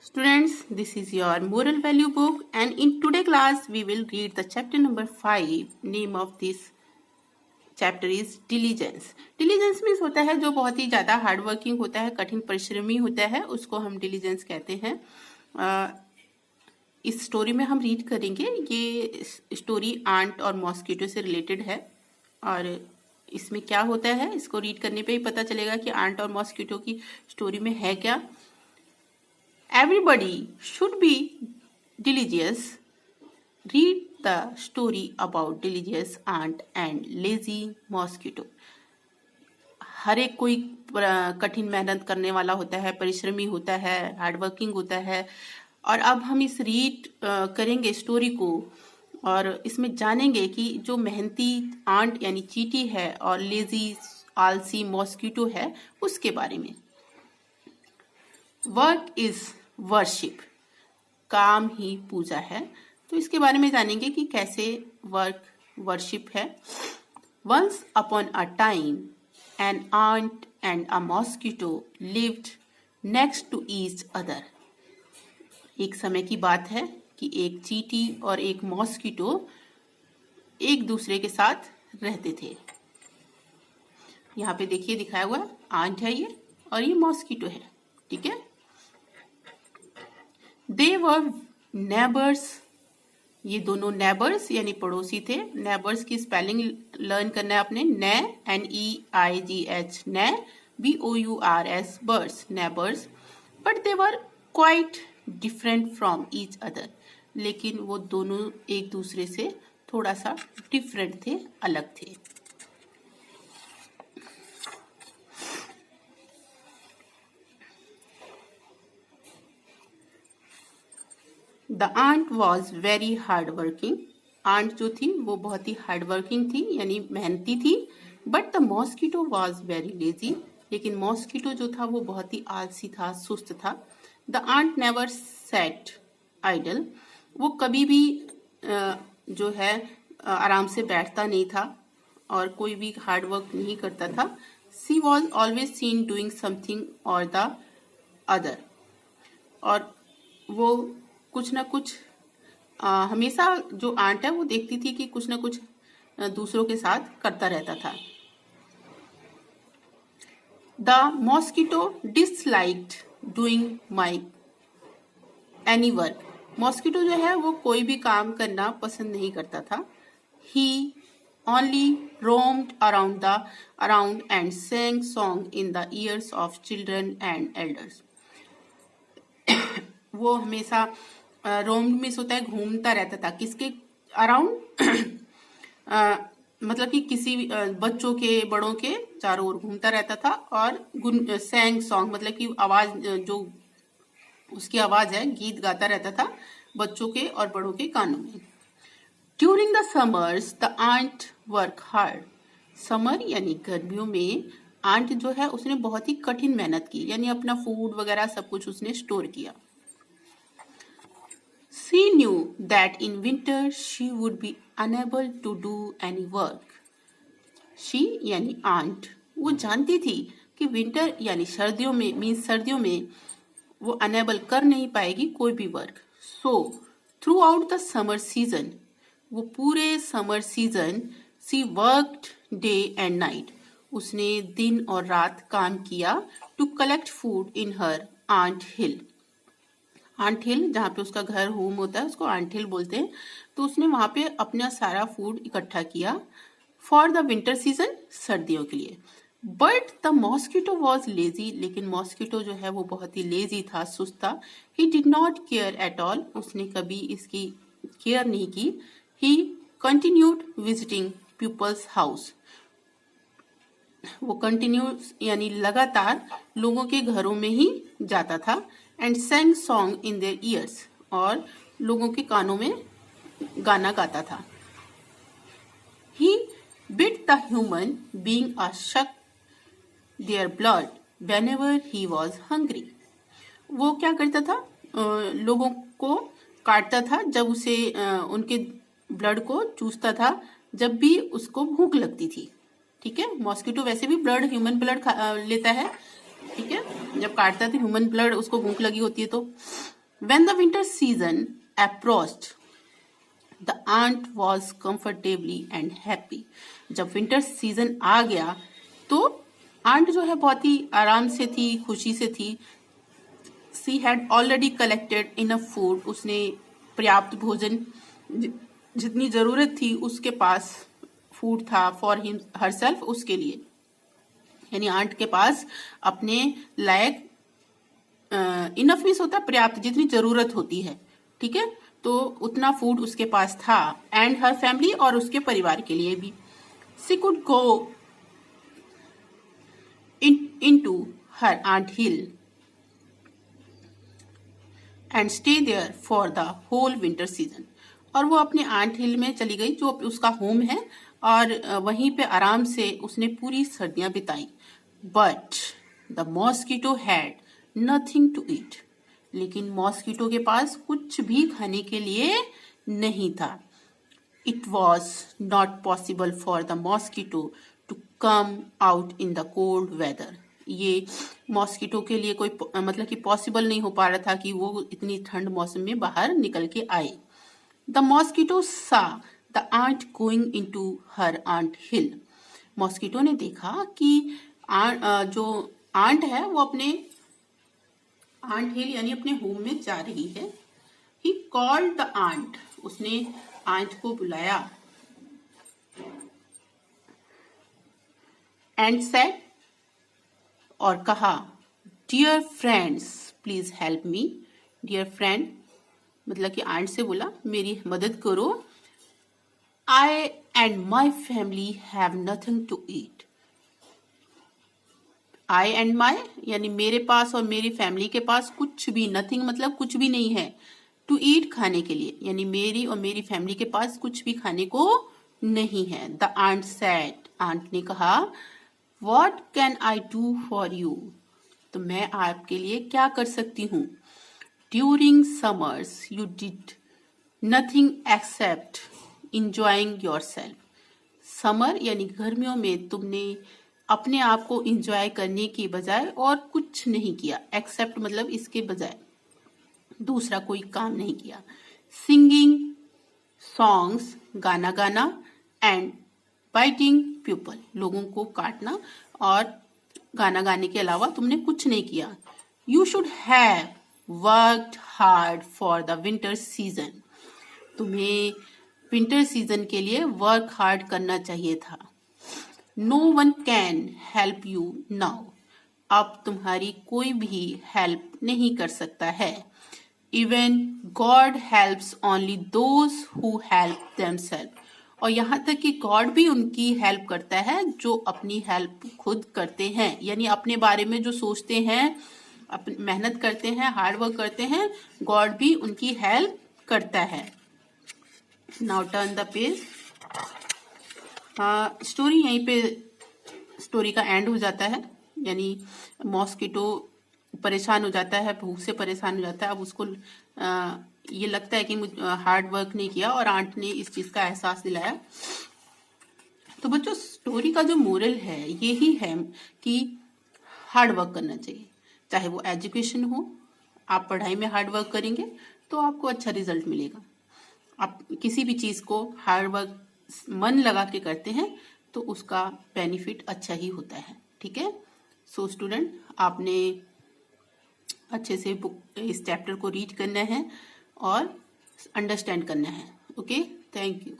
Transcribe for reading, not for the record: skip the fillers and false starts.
Students, this is your moral value book, and in today class we will read the chapter number 5. Name of this chapter is diligence. Diligence means होता है जो बहुत ही ज़्यादा hard working होता है, कठिन परिश्रमी होता है, उसको हम diligence कहते हैं. इस स्टोरी में हम रीड करेंगे. ये स्टोरी आंट और मॉस्किटो से रिलेटेड है और इसमें क्या होता है इसको रीड करने पे ही पता चलेगा कि आंट और मॉस्किटो की स्टोरी में है क्या. Everybody should be diligent. Read the story about diligent ant and lazy mosquito. हर एक कोई कठिन मेहनत करने वाला होता है, परिश्रमी होता है, हार्ड वर्किंग होता है. और अब हम इस रीड करेंगे स्टोरी को और इसमें जानेंगे कि जो मेहनती आंट यानी चींटी है और लेजी आलसी मॉस्किटो है उसके बारे में. वर्क इज वर्शिप, काम ही पूजा है. तो इसके बारे में जानेंगे कि कैसे वर्क वर्शिप है. Once upon a time an ant and a mosquito lived next to each other. एक समय की बात है कि एक चींटी और एक मॉस्किटो एक दूसरे के साथ रहते थे. यहाँ पे देखिए दिखाया हुआ है, आंट है ये और ये मॉस्किटो है. ठीक है. दे वर नेबर्स. ये दोनों नेबर्स यानी पड़ोसी थे. नेबर्स की स्पेलिंग लर्न करना है आपने. ने NEIGH ने BOURS birds neighbours. But they were quite different from each other. लेकिन वो दोनों एक दूसरे से थोड़ा सा डिफरेंट थे, अलग थे. The ant was very hard working. Ant जो थी वो बहुत ही हार्ड वर्किंग थी यानी मेहनती थी. But the mosquito was very lazy. लेकिन मॉस्किटो जो था वो बहुत ही आलसी था, सुस्त था. The ant never sat idle. वो कभी भी जो है आराम से बैठता नहीं था और कोई भी हार्ड वर्क नहीं करता था. She was always seen doing something or the other. और वो कुछ ना कुछ हमेशा जो आंट है वो देखती थी कि कुछ ना कुछ दूसरों के साथ करता रहता था. The mosquito disliked doing my any work. Mosquito जो है वो कोई भी काम करना पसंद नहीं करता था. He only roamed around and sang song in the ears of children and elders. वो हमेशा रोम्ड मिस होता है, घूमता रहता था. किसके अराउंड मतलब कि किसी बच्चों के बड़ों के चारों ओर घूमता रहता था. और सैंग सॉन्ग मतलब कि आवाज जो उसकी आवाज है गीत गाता रहता था बच्चों के और बड़ों के कानों में. During the summers the ant work hard. Summer यानी गर्मियों में आंट जो है उसने बहुत ही कठिन मेहनत की यानी अपना फूड वगैरह सब कुछ उसने स्टोर किया. She knew that in winter she would be unable to do any work. She यानी आंट वो जानती थी कि विंटर यानी सर्दियों में वो अनेबल कर नहीं पाएगी कोई भी work. So throughout the summer season, वो पूरे summer season she worked day and night. उसने दिन और रात काम किया to collect food in her ant hill. Ant hill जहाँ पे उसका घर होम होता है उसको आंट हिल बोलते हैं. तो उसने वहां पे अपना सारा फूड इकट्ठा किया फॉर द विंटर सीजन, सर्दियों के लिए. But the mosquito was lazy. लेकिन मॉस्किटो जो है वो बहुत ही लेजी था, सुस्त था. He did not care at all. उसने कभी इसकी केयर नहीं की. He continued visiting people's house. वो कंटिन्यू यानी लगातार लोगों के घरों में ही जाता था. And sang song in their ears. और लोगों के कानों में गाना गाता था. He bid the human being a suck their blood whenever he was hungry. वो क्या करता था, लोगों को काटता था जब उसे उनके ब्लड को चूसता था जब भी उसको भूख लगती थी. ठीक है. मॉस्किटो वैसे भी ह्यूमन ब्लड लेता है. ठीक है. जब काटता है तो ह्यूमन ब्लड उसको भूख लगी होती है तो When the winter season approached, the aunt was comfortably and happy. जब विंटर सीजन आ गया तो आंट जो है बहुत ही आराम से थी, खुशी से थी. She had already collected enough food. उसने पर्याप्त भोजन जितनी जरूरत थी उसके पास फूड था फॉर हिम हरसेल्फ, उसके लिए. यानी आंट के पास अपने लायक इनफ मीन्स होता है पर्याप्त, जितनी जरूरत होती है, ठीक है, तो उतना फूड उसके पास था. एंड हर फैमिली, और उसके परिवार के लिए भी. She could go into her ant hill and stay there for the whole winter season. और वो अपने आंट हिल में चली गई जो उसका होम है, और वहीं पे आराम से उसने पूरी सर्दियां बिताई. But the mosquito had nothing to eat. लेकिन मॉस्किटो के पास कुछ भी खाने के लिए नहीं था. It was not possible for the mosquito to come out in the cold weather. ये मॉस्किटो के लिए कोई मतलब कि पॉसिबल नहीं हो पा रहा था कि वो इतनी ठंड मौसम में बाहर निकल के आए. The mosquito saw the ant going into her ant hill. Mosquito ने देखा कि जो आंट है वो अपने आंट हिल यानी अपने होम में जा रही है. He called the ant. उसने आंट को बुलाया. एंड सेड, और कहा, dear friends please help me. Dear friend मतलब कि आंट से बोला मेरी मदद करो. I and my family have nothing to eat. I and my यानी मेरे पास और मेरी फैमिली के पास कुछ भी, नथिंग मतलब कुछ भी नहीं है, टू ईट खाने के लिए, यानी मेरी और मेरी फैमिली के पास कुछ भी खाने को नहीं है. The aunt said. आंट ने कहा, what can I do for you. तो मैं आपके लिए क्या कर सकती हूँ. During summers you did nothing accept enjoying your self. Summer यानी गर्मियों में तुमने अपने आप को इंजॉय करने की बजाय और कुछ नहीं किया. एक्सेप्ट मतलब इसके बजाय दूसरा कोई काम नहीं किया. सिंगिंग सॉन्ग्स गाना गाना, एंड बाइटिंग पीपल लोगों को काटना, और गाना गाने के अलावा तुमने कुछ नहीं किया. You should have worked hard for the winter season. तुम्हें विंटर सीजन के लिए वर्क हार्ड करना चाहिए था. No one can help you now. अब तुम्हारी कोई भी हेल्प नहीं कर सकता है. Even God helps only those who help themselves. और यहाँ तक कि गॉड भी उनकी हेल्प करता है जो अपनी हेल्प खुद करते हैं, यानी अपने बारे में जो सोचते हैं, मेहनत करते हैं, हार्ड वर्क करते हैं, गॉड भी उनकी हेल्प करता है. Now turn the page. Story यहीं पे स्टोरी का एंड हो जाता है. यानी मॉस्किटो परेशान हो जाता है, भूख से परेशान हो जाता है. अब उसको ये लगता है कि मुझे हार्ड वर्क नहीं किया, और आंट ने इस चीज का एहसास दिलाया. तो बच्चों स्टोरी का जो मोरल है यही है कि हार्ड वर्क करना चाहिए. चाहे वो एजुकेशन हो, आप पढ़ाई में हार्ड वर्क करेंगे तो आपको अच्छा रिजल्ट मिलेगा. आप किसी भी चीज को हार्ड वर्क मन लगा के करते हैं तो उसका बेनिफिट अच्छा ही होता है. ठीक है. सो स्टूडेंट, आपने अच्छे से बुक इस चैप्टर को रीड करना है और अंडरस्टैंड करना है. Okay, thank you.